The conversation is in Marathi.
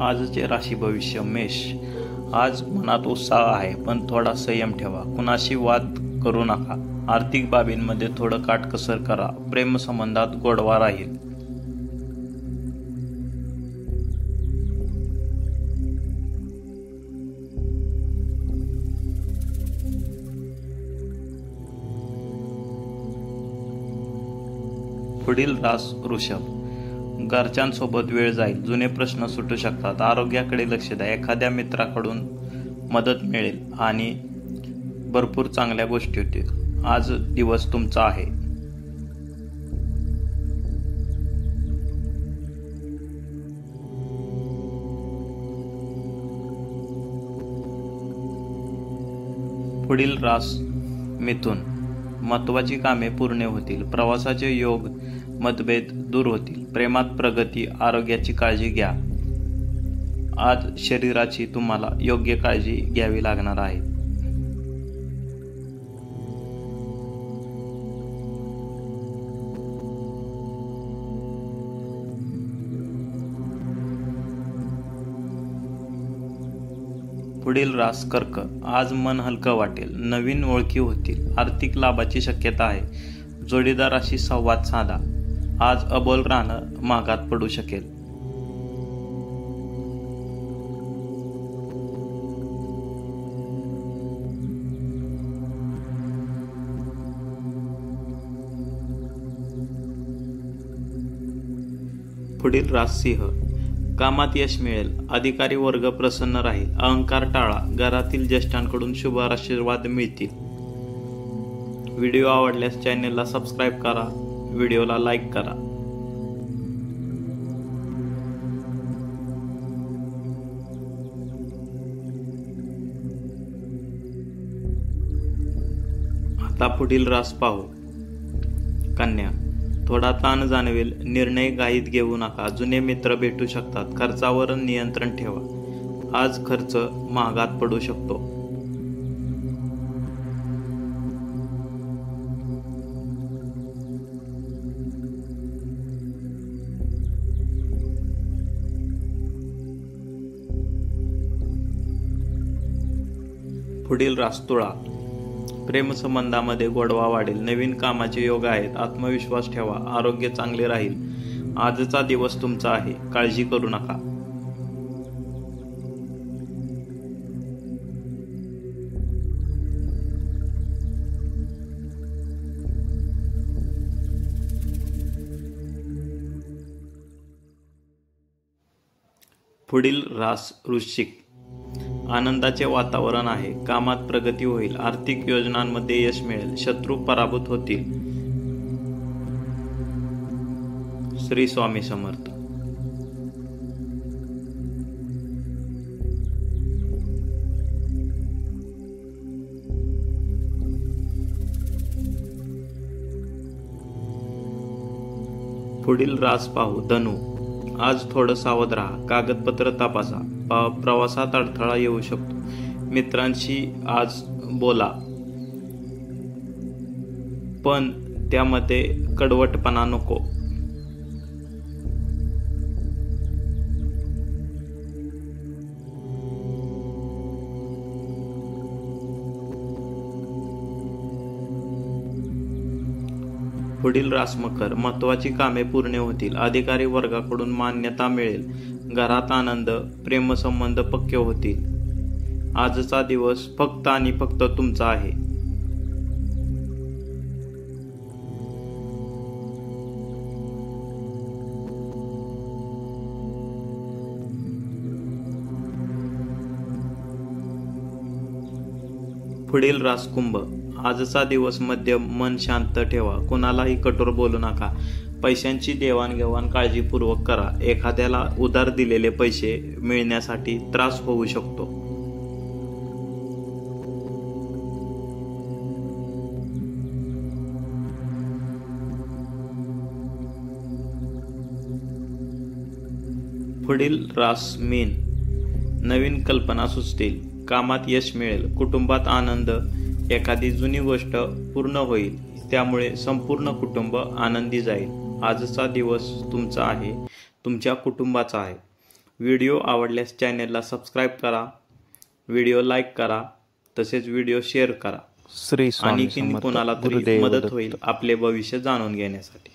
आजचे राशी भविष्य मेष. आज मनात उत्साह आहे, पण थोडा संयम ठेवा. कुणाशी वाद करू नका. आर्थिक बाबींमध्ये थोडं काटकसर करा. प्रेमसंबंधात गोडवा राहील. पुढील रास वृषभ. घरच्यांसोबत वेळ जाईल. जुने प्रश्न सुटू शकतात. आरोग्याकडे लक्ष द्या. एखाद्या मित्राकडून मदत मिळेल आणि भरपूर चांगल्या गोष्टी होतील. आज दिवस तुमचा आहे. पुढील रास मिथुन. महत्वाची कामे पूर्ण होतील. प्रवासाचे योग, मतभेद दूर होतील. प्रेमात प्रगती. आरोग्याची काळजी घ्या. आज शरीराची तुम्हाला योग्य काळजी घ्यावी लागणार आहे. पुढील रास कर्क. आज मन हलकं वाटेल. नवीन ओळखी होतील. आर्थिक लाभाची शक्यता आहे. जोडीदाराशी संवाद साधा. आज अबोल राहणं महागात पडू शकेल. पुढील रास सिंह. कामात यश मिळेल. अधिकारी वर्ग प्रसन्न राहील. अहंकार टाळा. घरातील ज्येष्ठांकडून शुभ आशीर्वाद मिळतील. व्हिडिओ आवडल्यास चॅनेलला सबस्क्राईब करा. व्हिडिओला लाईक करा. आता पुढील रास पाहू. कन्या. थोडा ताण जाणवेल. निर्णय घाईत घेऊ नका. जुने मित्र भेटू शकतात. खर्चावर नियंत्रण ठेवा. आज खर्च महागात पडू शकतो. पुढील रास तुळा. प्रेमसंबंधामध्ये गोडवा वाढेल. नवीन कामाचे योग आहेत. आत्मविश्वास ठेवा. आरोग्य चांगले राहील. आजचा दिवस तुमचा आहे. काळजी करू नका. पुढील रास वृश्चिक. आनंदाचे वातावरण आहे. कामात प्रगती होईल. आर्थिक योजनांमध्ये यश मिळेल. शत्रू पराभूत होतील. श्री स्वामी समर्थ. पुढील रास पाहू. धनु. आज थोडं सावध राहा. कागदपत्र तपासा. प्रवासात अडथळा येऊ शकतो. मित्रांशी आज बोला, पण त्यामध्ये कडवटपणा नको. पुढील रास मकर. महत्वाची कामे पूर्ण होतील. अधिकारी वर्गाकडून मान्यता मिळेल. घरात आनंद. प्रेमसंबंध पक्के होतील. आजचा दिवस फक्त आणि फक्त तुमचा आहे. पुढील रास कुंभ. आजचा दिवस मध्यम. मन शांत ठेवा. कुणालाही कठोर बोलू नका. पैशांची देवाणघेवाण काळजीपूर्वक करा. एखाद्याला उधार दिलेले पैसे मिळण्यासाठी त्रास होऊ शकतो. पुढील रास मीन. नवीन कल्पना सुचतील. कामात यश मिळेल. कुटुंबात आनंद. एखादी जुनी गोष्ट पूर्ण होईल. त्यामुळे संपूर्ण कुटुंब आनंदी जाईल. आजचा दिवस तुमचा आहे. तुमच्या कुटुंबाचा आहे. व्हिडिओ आवडल्यास चॅनेलला सबस्क्राईब करा, व्हिडिओ लाईक करा, तसेच व्हिडिओ शेअर करा. श्री स्वामी आणि कोणाला तरी मदत होईल आपले भविष्य जाणून घेण्यासाठी.